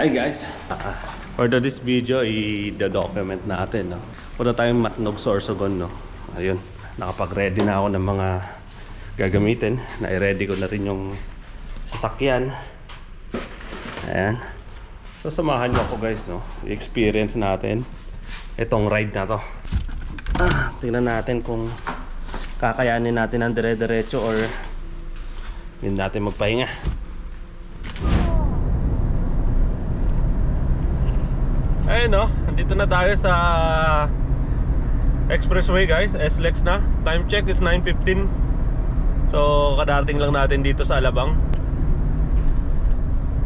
Hi guys! For this video, i-document natin, no? Punta tayong Matnog, Sorsogon, no? Ayun, nakapag-ready na ako ng mga gagamitin. Na-ready ko na rin yung sasakyan. Ayan. So, samahan nyo ako guys, no? I-experience natin itong ride na to. Tingnan natin kung kakayanin natin ang dire-diretso or hindi natin magpahinga. Ayun, no, andito na tayo sa expressway guys, SLEX na. Time check is 9:15. So kadarating lang natin dito sa Alabang.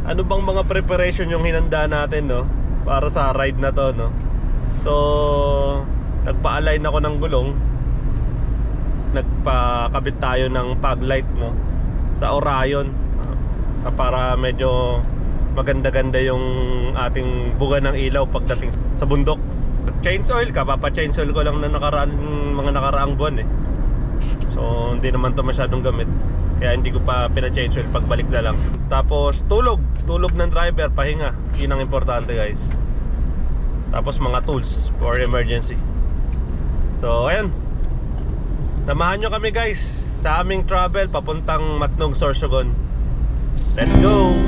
Ano bang mga preparation yung hinanda natin, no, para sa ride na to, no? So nagpa-align ako ng gulong, nagpakabit tayo ng fog light, no, sa Orion, para medyo maganda-ganda yung ating buga ng ilaw pagdating sa bundok. Change oil, kapapa-change oil ko lang na mga nakaraang buwan eh. So hindi naman to masyadong gamit, kaya hindi ko pa pina-change oil, pagbalik na lang. Tapos tulog ng driver, pahinga, yun ang importante guys. Tapos mga tools for emergency. So ayun, samahan nyo kami guys sa aming travel papuntang Matnog, Sorsogon. Let's go!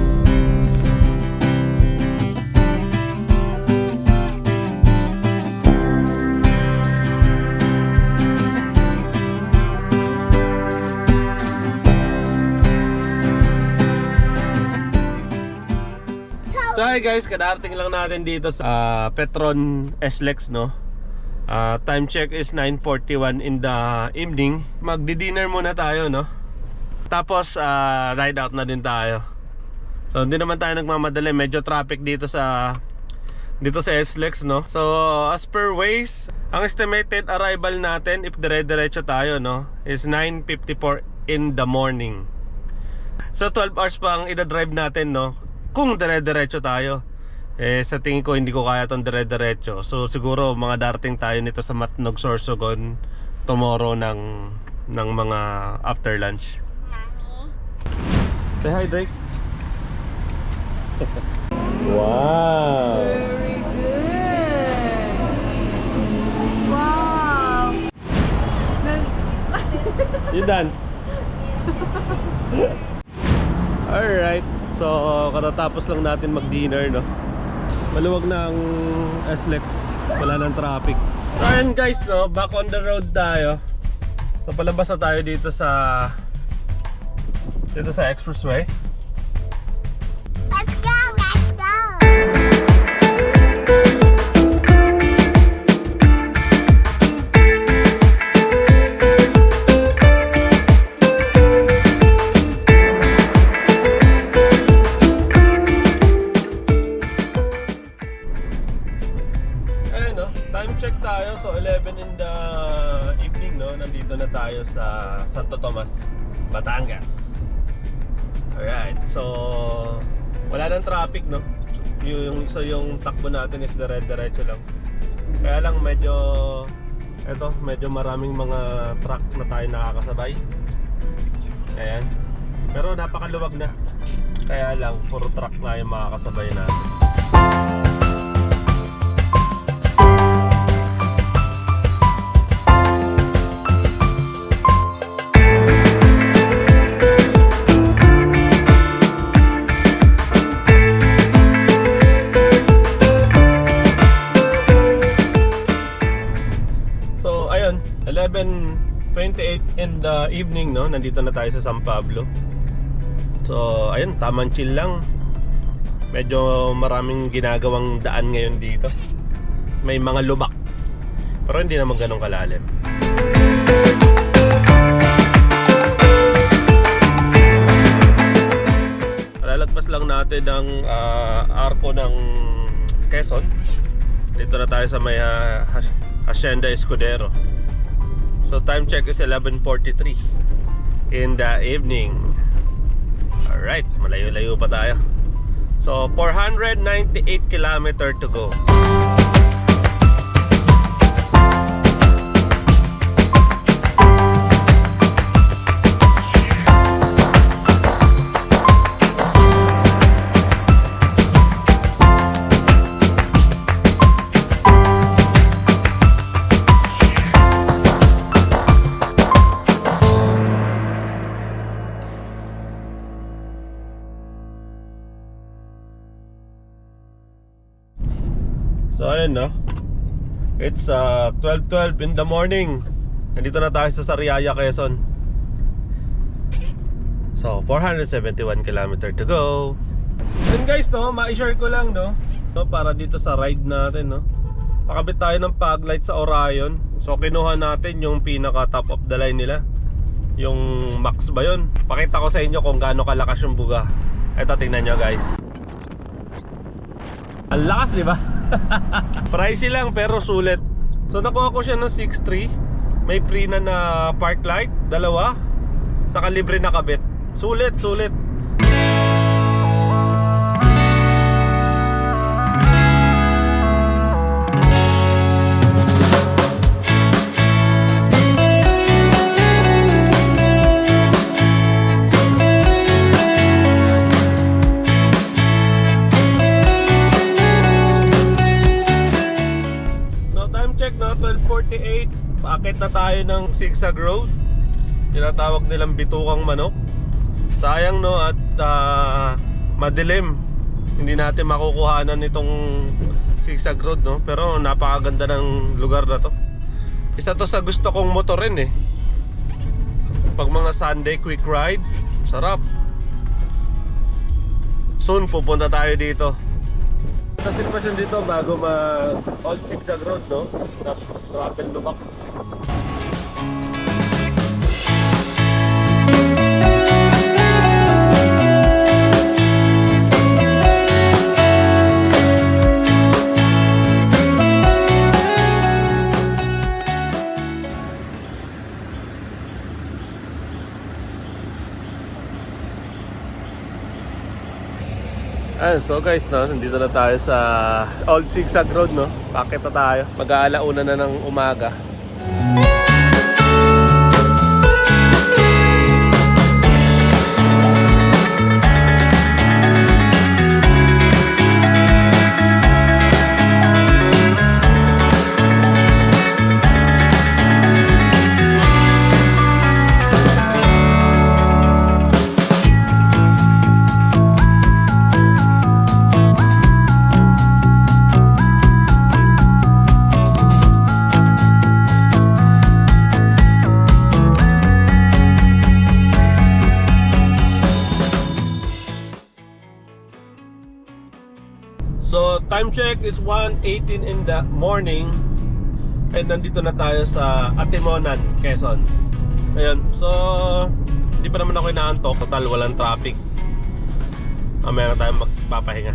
So hi guys, kadarating lang natin dito sa Petron SLEX, no. Time check is 9:41 in the evening. Magdi-dinner muna tayo, no. Tapos ride out na din tayo. So hindi naman tayo nagmamadali, medyo traffic dito sa SLEX, no. So as per Waze, ang estimated arrival natin if dire-diretso tayo, no, is 9:54 in the morning. So 12 hours pa ang ida-drive natin, no, kung dire-diretso tayo. Sa tingin ko hindi ko kaya tong dire-diretso. So siguro mga darating tayo nito sa Matnog, Sorsogon tomorrow ng mga after lunch. Mommy. Say hi, Drake. Wow. Very good. Wow. You dance. Alright. So katatapos lang natin mag-dinner, no. Maluwag na ang SLEX, wala nang traffic. So ayun guys, no, back on the road tayo. So palabas na tayo dito sa expressway. Let's go, let's go. Time check tayo, so 11 in the evening, no. Nandito na tayo sa Santo Tomas, Batangas. Alright, so wala nang traffic, no. Yung takbo natin is dire-diretso lang. Kaya lang medyo maraming mga truck na tayo nakakasabay. Ayan. Pero napakaluwag na. Kaya lang puro truck na yung makakasabay natin. So ayun, 11:28 in the evening, no. Nandito na tayo sa San Pablo. So ayun, tamang chill lang. Medyo maraming ginagawang daan ngayon dito. May mga lubak, pero hindi naman ganun kalalim. Lalagpas lang natin ang arko ng Quezon. Dito na tayo sa may Hacienda Escudero. So time check is 11:43 in the evening. Alright, malayo-layo pa tayo. So 498 kilometer to go. It's 12:12 in the morning. Nandito na tayo sa Sariaya, Quezon. So 471 kilometer to go. And guys, no, ma-share ko lang, no, para dito sa ride natin, no. Pakabit tayo ng fog light sa Orion. So kinuha natin yung pinaka top of the line nila, yung max ba yun? Pakita ko sa inyo kung gaano kalakas yung buga. Eto, tingnan nyo guys. Ang lakas, di ba? Pricey lang pero sulit. So nakuha ko siya ng 6.3. May free na park light, dalawa. Saka libre na kabit. Sulit, sulit. Check na 12:48. Paakit na tayo ng zigzag road. Tinatawag nilang bitukang manok. Sayang, no, at madilim. Hindi natin makukuhanan itong zigzag road, no. Pero napakaganda ng lugar na to. Isa to sa gusto kong motorin eh. Pag mga Sunday quick ride, sarap. Soon pupunta tayo dito. Sa sitwasyon dito bago old zigzag road, no? Travel lubak. So guys, no, nandito na tayo sa old zigzag road, no. Pakit na tayo. Mag-aalauna na ng umaga. So time check is 1:18 in the morning. And nandito na tayo sa Atimonan, Quezon. Ayun, so hindi pa naman ako inaantok. Total walang traffic. Mamaya na tayo magpapahinga.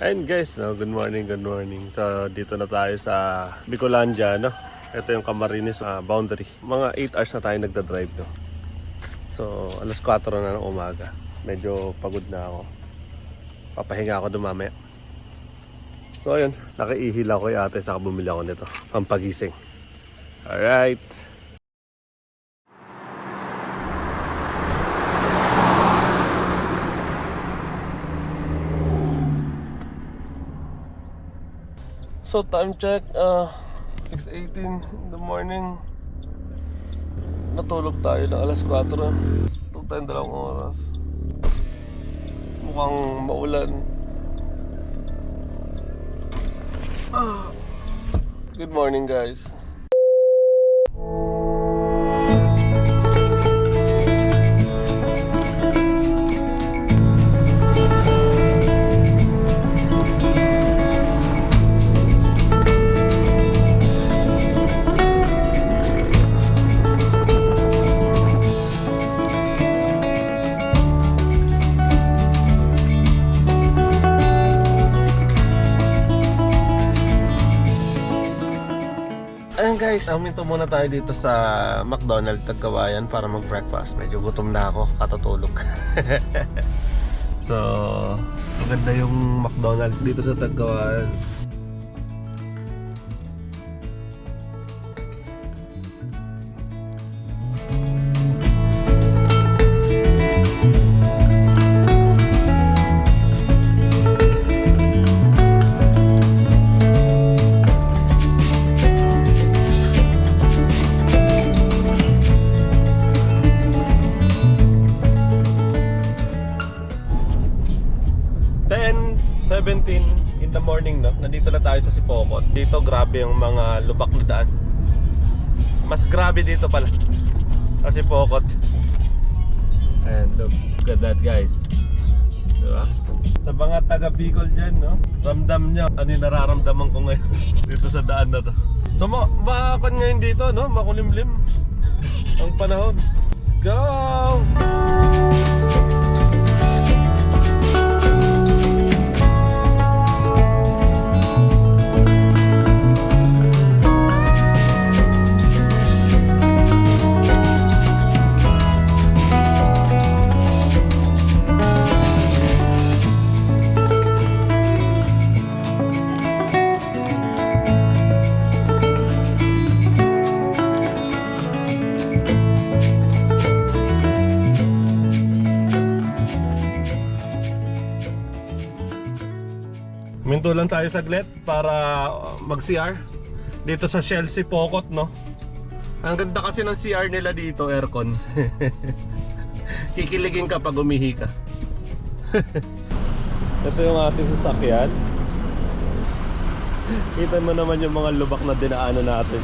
Ayun guys, no, good morning, good morning. So dito na tayo sa Bicolandia, no. Ito yung Camarines boundary. Mga 8 hours na tayo nagda-drive, no. So alas 4 na ng umaga. Medyo pagod na ako. Papahinga ako dumamaya. So ayun, nakaihil ako kay ate, saka bumili ako nito, pampagising. Alright. So time check, 6:18 in the morning. Natulog tayo ng alas 4. Tulog tayong 2 oras. Mukhang maulan. Good morning guys. Ayun guys, huminto muna tayo dito sa McDonald's Tagkawayan para mag-breakfast. Medyo gutom na ako, katutulog. So, maganda yung McDonald's dito sa Tagkawayan. 10:17 in the morning, no? Nandito na tayo sa Sipokot. Dito grabe yung mga lubak na daan. Mas grabe dito pala sa Sipokot. And look at that, guys. Diba? Sa mga taga Bicol dyan, no? Ramdam nyo ano yung nararamdaman ko ngayon dito sa daan na to. So makakon ngayon dito, no? Makulimlim ang panahon. Go! Minto lang tayo saglit para mag-CR dito sa Shell Sipokot, no? Ang ganda kasi ng CR nila dito, aircon. Kikiligin ka pag umihi ka. Ito yung ating sasakyan. Kita mo naman yung mga lubak na dinaanan natin.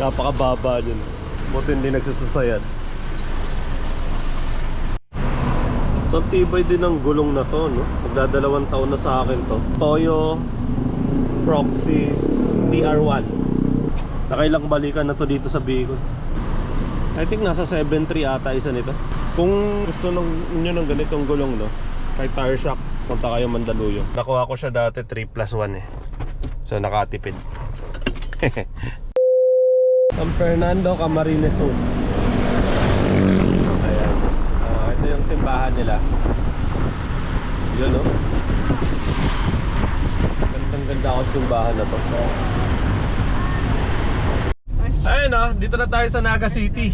Napakababa dun. Buti hindi nagsususayan. So tibay din ng gulong na to, no? Magdadalawang taon na sa akin to. Toyo Proxys TR1. Nakailang balikan na to dito sa Bicol. I think nasa 7.3 ata isa nito. Kung gusto niyo ng ganitong gulong, no? Kay Tire Shock, punta kayo Mandaluyong. Nakuha ko siya dati 3+1 eh. So nakatipid. San Fernando Camarines Sur. Ito yung simbahan nila. Yun, no? Gandang-ganda ako sa simbahan na to. Ayun, no? Dito na tayo sa Naga City.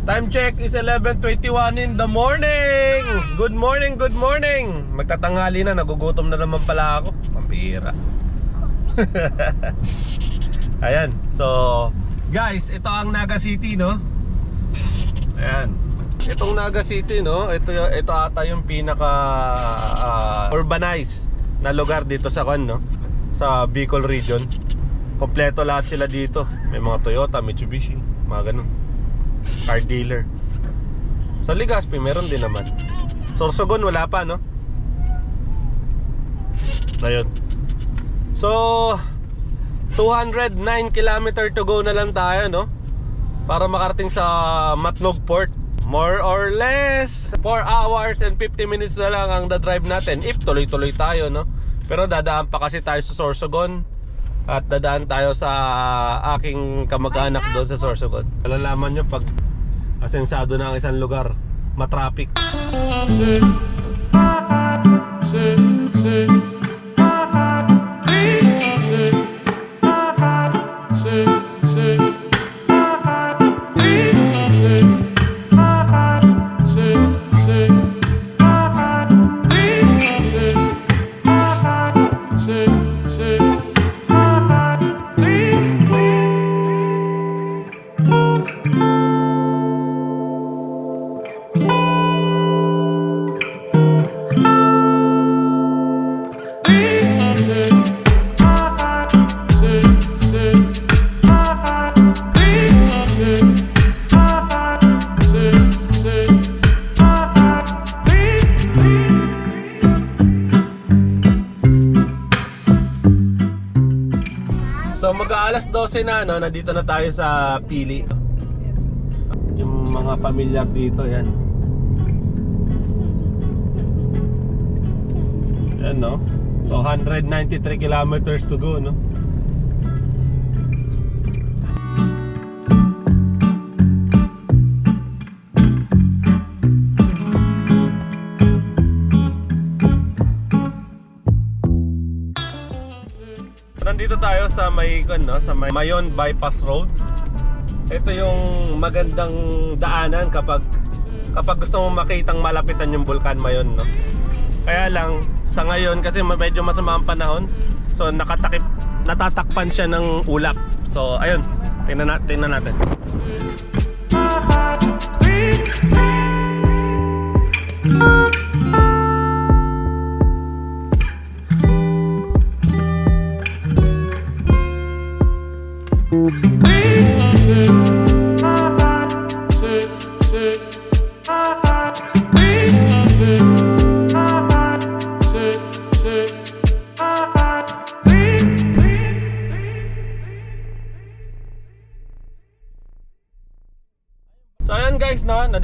Time check is 11:21 in the morning. Good morning, good morning. Magtatanghali na, nagugutom na naman pala ako. Pampira. Ayan. So, guys, ito ang Naga City, no? Ayan. Itong Naga City, no? Ito ata yung pinaka urbanized na lugar dito sa no? Sa Bicol region. Kompleto lahat sila dito. May mga Toyota, Mitsubishi, mga ganun. Car dealer. Sa Legazpi meron din naman. Sorsogon wala pa, no? Ayun. So 209 km to go na lang tayo, no? Para makarating sa Matnog Port. More or less 4 hours and 50 minutes na lang ang da-drive natin if tuloy-tuloy tayo, no? Pero dadaan pa kasi tayo sa Sorsogon at dadaan tayo sa aking kamag-anak doon sa Sorsogon. Malalaman nyo pag asensado na ang isang lugar, matraffic. So mag-aalas 12 na, no? Nandito na tayo sa Pili. Yung mga pamilyar dito, yan. Yan, no? So 193 kilometers to go, no? Nandito tayo sa sa Mayon Bypass Road. Ito yung magandang daanan kapag gusto mong makitang malapitan yung Bulkan Mayon, no? Kaya lang sa ngayon kasi medyo masama ang panahon, so natatakpan siya ng ulap. So ayun, tingnan natin.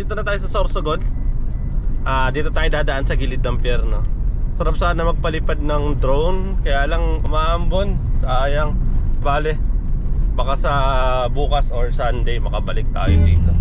dito na tayo sa Sorsogon. Dito tayo dadaan sa gilid ng pier, no? Sarap sana magpalipad ng drone, kaya lang maambon. Sayang. Bale, baka sa bukas or Sunday makabalik tayo dito.